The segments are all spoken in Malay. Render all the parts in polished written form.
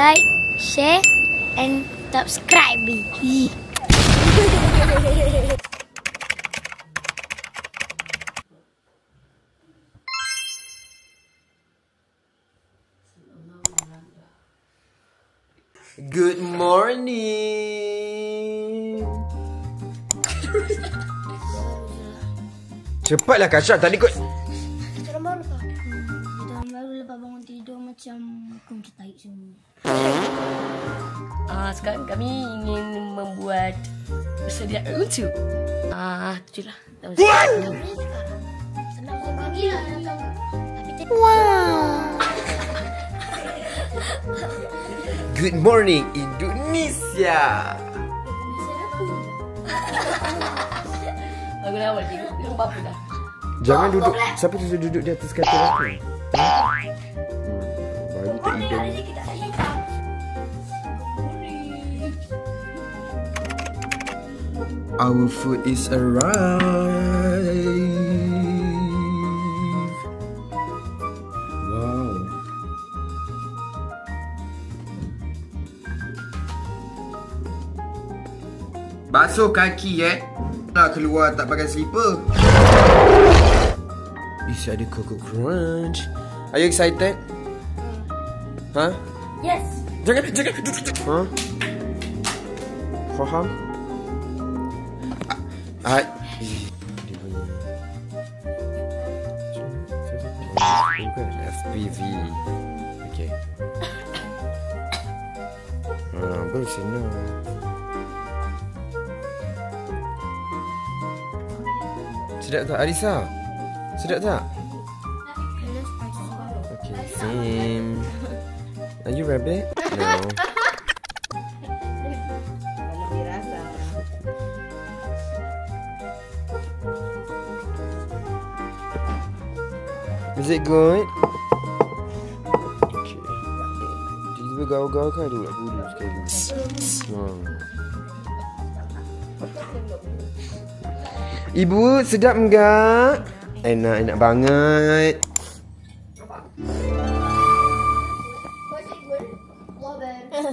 like, share, and subscribe. Good morning. Cepatlah Kasha, tadi kau Tahun baru kah? Tahun baru lepas bangun tidur macam aku tarik semua. Sekarang kami ingin membuat persediaan untuk tu je lah. Senang pagi lah. Wow. Good morning Indonesia. Aku dah awal cikgu, dia apa dah. Jangan duduk. Siapa tu duduk di atas katil aku? Baru tak hidung. Our food is arrived. Wow. Basuh kaki nak keluar tak pakai slipper. Isi ada Coco Crunch. Are you excited? Huh? Yes. Jangan. Huh? Faham? Dia punya bukan FPV. Okay. Baru senang. Sedap tak Arisa? Sedap tak? Okay, same. Are you rabbit? No. Is it good? Okay. Tiba-tiba gaul-gaul kan ada ulat bulu sekali. Ibu, sedap enggak? Enak banget.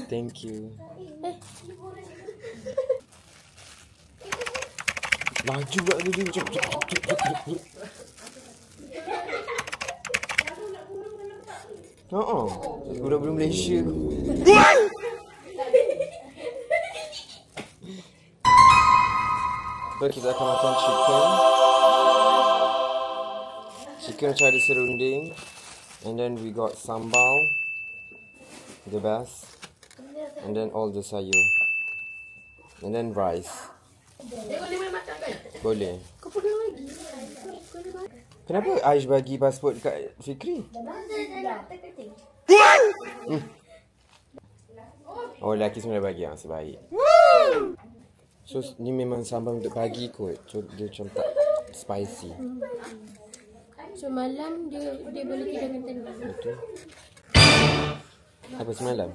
Thank you. Laju juga dia macam. Budak-budak Malaysia. So, kita akan makan chicken. Chicken macam ada serunding. And then we got sambal. The best. And then all the sayur. And then rice. Boleh. Kenapa Aish bagi pasport dekat Fikri? Oh, lelaki semua dah bagi sebaik. So, ni memang sambal untuk pagi kot. So, dia macam tak spicy. So, malam dia boleh tidur dengan tenang. Betul. Apa semalam?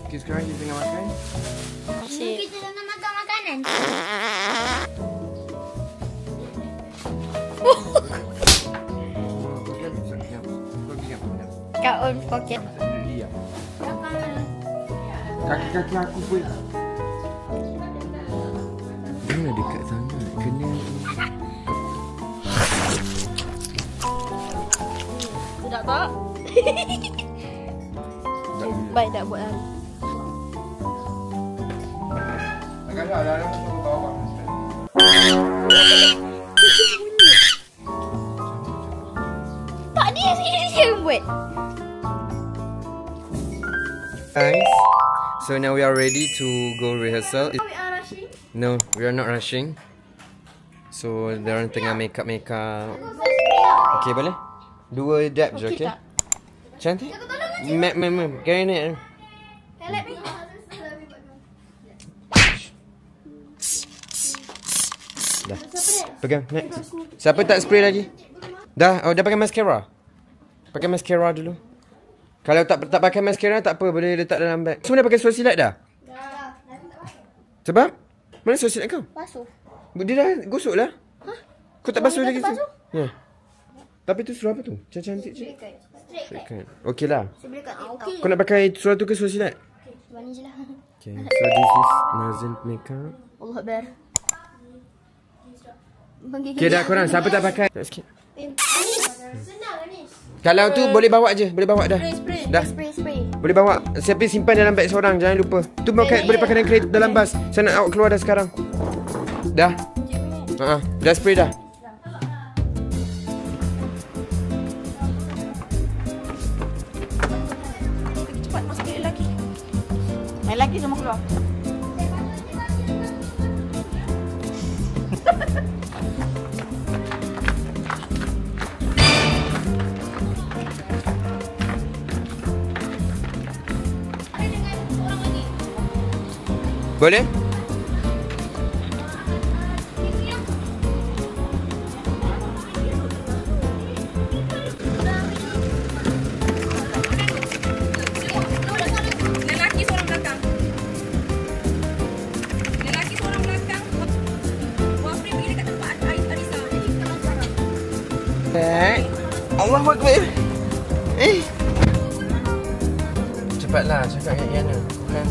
Okay, sekarang kita tengah makan. Kita tengah makan makanan. Kak on pocket. Kaki-kaki aku pun. Jangan dekat sangat. Kena. Sedap tak? Baik tak buat hari. Ada bawah. Tak dia yang buat. Guys, so now we are ready to go rehearsal. We are rushing. No, we are not rushing. So, diorang tengah make up. Okay, boleh? 2 dab je, okay? Cantik? Mem, carry ni. Dah. Pegang, next. Siapa tak spray lagi? Dah pakai mascara? Pakai mascara dulu. Kalau tak pakai mascara tak apa, boleh letak dalam beg. Semua dah pakai suara silat dah? Sebab? Mana suara silat kau? Basuh. Dia dah gosok lah. Kau tak basuh lagi? Ya. Tapi tu suruh apa tu? Cantik je. Straight cut. Okey lah. Kau nak pakai suara tu ke suara silat? Bani je lah. Okay. So this is Nazin makeup. Allah Akbar. Okay dah korang. Siapa tak pakai? Tak sikit. Senang ni. Kalau tu boleh bawa je. Boleh bawa dah. Dah. Spray. Boleh bawa. Siapa simpan dalam beg seorang. Jangan lupa. Tu boleh pakai dalam kereta dalam bas. Saya nak awak keluar dah sekarang. Dah. Dah spray dah. Cepat masuk ke lelaki. Lelaki semua keluar. Boleh? Lelaki seorang belakang. Wafri pergi dekat tempat Arisa. Allah Akbar. Cepatlah cakap dengan Yana. Bukan.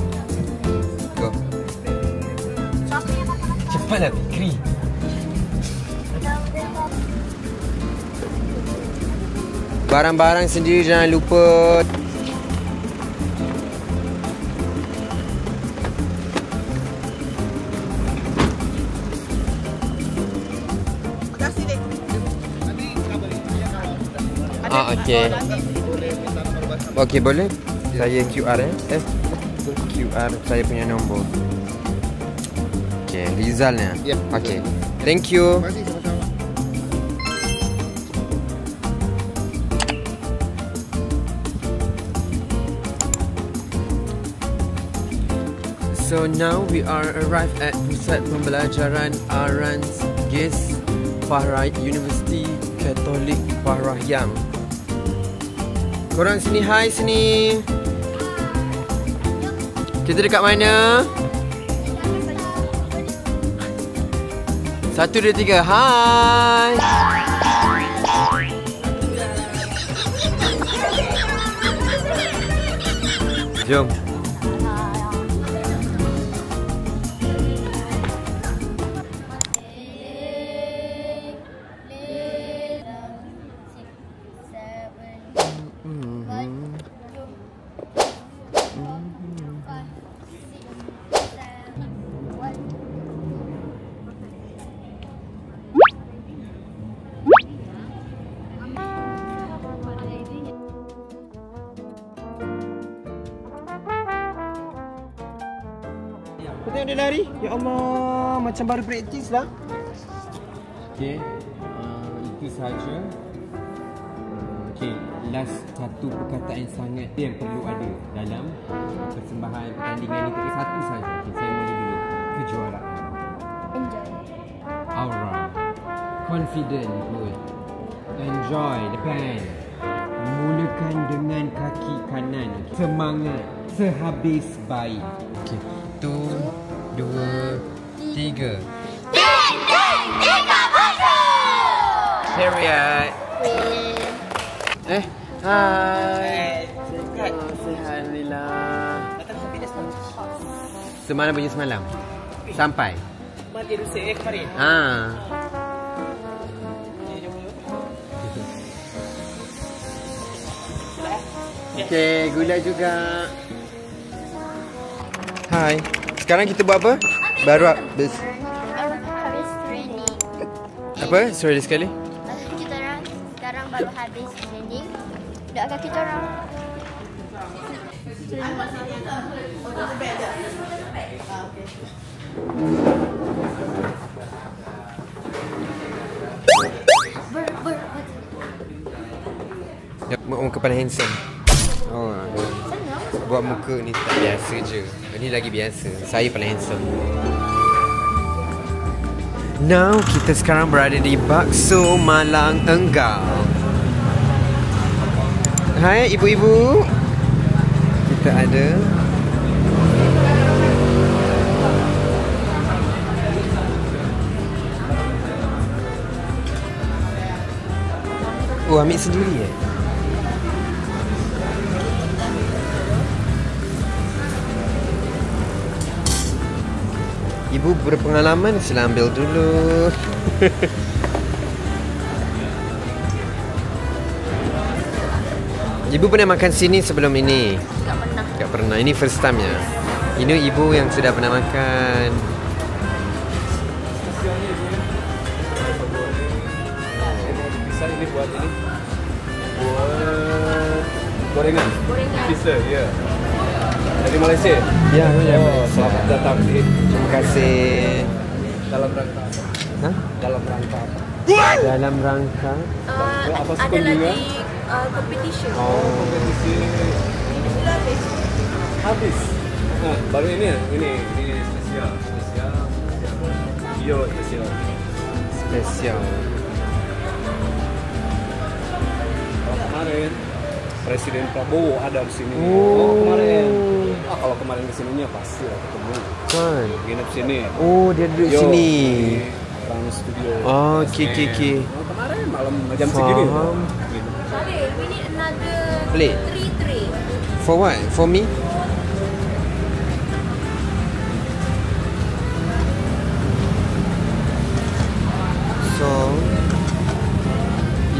Go. Cepatlah Fikri. Barang-barang sendiri jangan lupa. Okey. Okey, boleh? Saya QR QR saya punya nombor. Okey, Rizalnya. Okey. Thank you. Terima kasih sama-sama. So now we are arrived at Pusat Pembelajaran Arans GIS Fahrai University Katolik Parahyang. Korang sini, hai sini. Kita dekat mana? 1, 2, 3. Hai. Jom. Kau tengok dia lari. Ya Allah, macam baru praktis lah. Okay, itu sahaja. Okay, last satu perkataan sangat yang perlu ada dalam persembahan pertandingan ini. Satu saja. Okay, saya mula dulu. Kejuaraan. Enjoy. Aura. Confident. Good. Enjoy. Depan. Mulakan dengan kaki kanan. Semangat. Sehabis baik. Okay. 1, 2, 3. Period. Hai. Sehat. Alhamdulillah. Semalam punya semalam. Sampai. Mati rusik kemarin. Okey, gula juga. Hai. Sekarang kita buat apa? Baru habis. Habis training. Apa? Sorry sekali. Kita orang sekarang baru habis training. Doakan kita orang. Buat muka paling handsome. Oh, buat muka ni tak biasa je. Ini lagi biasa. Saya paling handsome. Now kita sekarang berada di Bakso Malang Enggau. Hai ibu-ibu. Kita ada ambil sendiri Ibu berpengalaman, sila ambil dulu. Ibu pernah makan sini sebelum ini? Tak pernah. Ini first time ya. Ini ibu yang sudah pernah makan. Ini buat gorengan. Pizza, ya. Dari Malaysia. Ya, Selamat datang di. Terima kasih. Dalam rangka. Hah? Dalam rangka. Dalam rangka. Ada lagi competition. Kompetisi habis. Nah, baru ini spesial. Bio spesial. Kemarin Presiden Prabowo ada di sini. Kemarin. Kalau kemarin kesininya pasti lah ketemu. Kan. Nginep sini. Dia duduk sini. Trans Studio. Okey. Kemarin malam jam segini. Sorry, we need another Plate. 3 tray. For what? For me? So,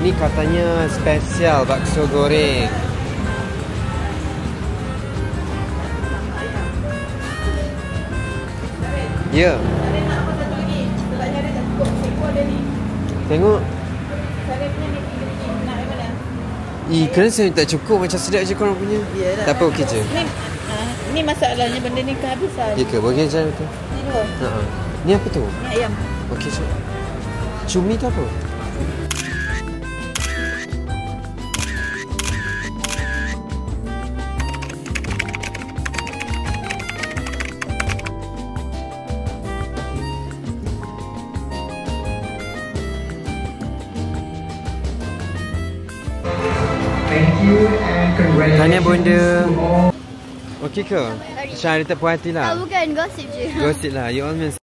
ini katanya spesial bakso goreng. Ya. Tengok. Kerana saya tak cukup. Macam sedap je korang punya. Yalah. Tak apa, okey je. Ni masalahnya benda ni kehabisan. Ya ke? Boleh je tu. Ni apa tu? Ni ayam. Okey je. Cumi tu apa? Tahniah bonda. Okey ke? Syah, dia tak puas hati lah. Bukan, gosip je. Gosip lah. You all memang